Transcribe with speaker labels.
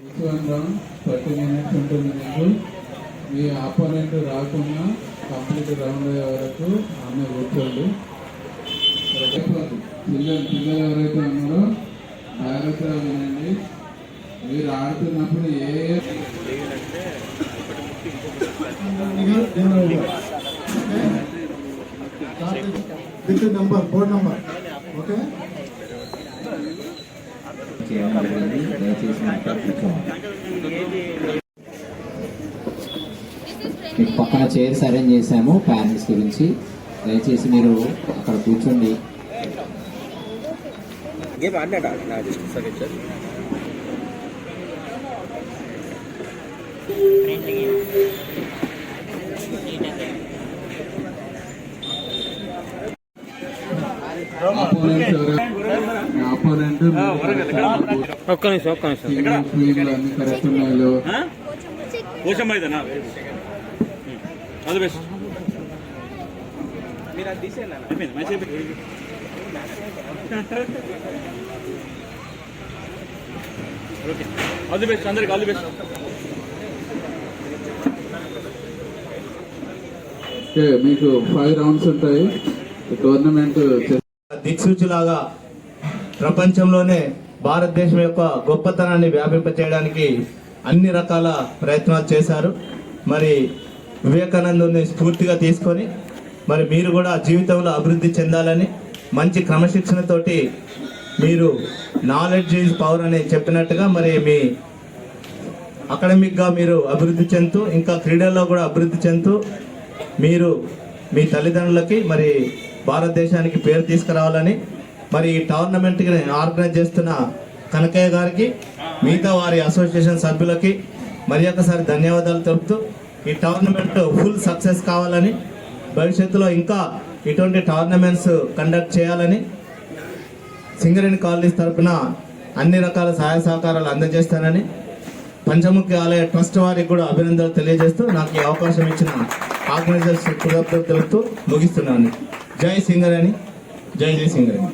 Speaker 1: Each one round 30 minutes ఉంటుంది. మీకు మీ opponent రాకుండా కంప్లీట్ రౌండ్ అయ్యే వరకు ఆమె కూర్చోండి. పిల్లలు ఎవరైతే ఉన్నారో జాగ్రత్తగా వినండి. మీరు ఆడుతున్నప్పుడు
Speaker 2: బోర్డ్ నంబర్ ఓకే
Speaker 3: మీకు పక్కన చైర్స్ అరేంజ్ చేశాము పేరెంట్స్ గురించి. దయచేసి మీరు అక్కడ కూర్చోండి.
Speaker 1: ఆపోనెంట్
Speaker 4: ఒక్క నిమిషం
Speaker 1: అన్ని కరెక్ట్ ఉన్నాయో
Speaker 4: అది best. Okay all the best అందరికి ఆల్ ది బెస్ట్.
Speaker 1: మీకు 5 rounds ఉంటాయి. టోర్నమెంట్
Speaker 5: దిక్సూచిలాగా ప్రపంచంలోనే భారతదేశం యొక్క గొప్పతనాన్ని వ్యాపింపచేయడానికి అన్ని రకాల ప్రయత్నాలు చేశారు. మరి వివేకానందుని స్ఫూర్తిగా తీసుకొని మరి మీరు కూడా జీవితంలో అభివృద్ధి చెందాలని మంచి క్రమశిక్షణతోటి మీరు నాలెడ్జ్ ఈజ్ పవర్ అని చెప్పినట్టుగా మరి మీ అకాడమిక్గా మీరు అభివృద్ధి చెందుతూ ఇంకా క్రీడల్లో కూడా అభివృద్ధి చెందుతూ మీరు మీ తల్లిదండ్రులకి మరి భారతదేశానికి పేరు తీసుకురావాలని మరి ఈ టోర్నమెంట్కి ఆర్గనైజ్ చేస్తున్న కనకయ్య గారికి మిగతా వారి అసోసియేషన్ సభ్యులకి మరి ఒకసారి ధన్యవాదాలు తెలుపుతూ ఈ టోర్నమెంట్ ఫుల్ సక్సెస్ కావాలని భవిష్యత్తులో ఇంకా ఇటువంటి టోర్నమెంట్స్ కండక్ట్ చేయాలని సింగరేణి కాలనీస్ తరఫున అన్ని రకాల సహాయ సహకారాలు అందజేస్తానని పంచముఖి ఆలయ ట్రస్ట్ వారికి కూడా అభినందనలు తెలియజేస్తూ నాకు ఈ అవకాశం ఇచ్చిన ఆర్గనైజర్స్ కృతజ్ఞతలు తెలుపుతూ ముగిస్తున్నాను. జై సింగరేణి, జై సింగరేణి.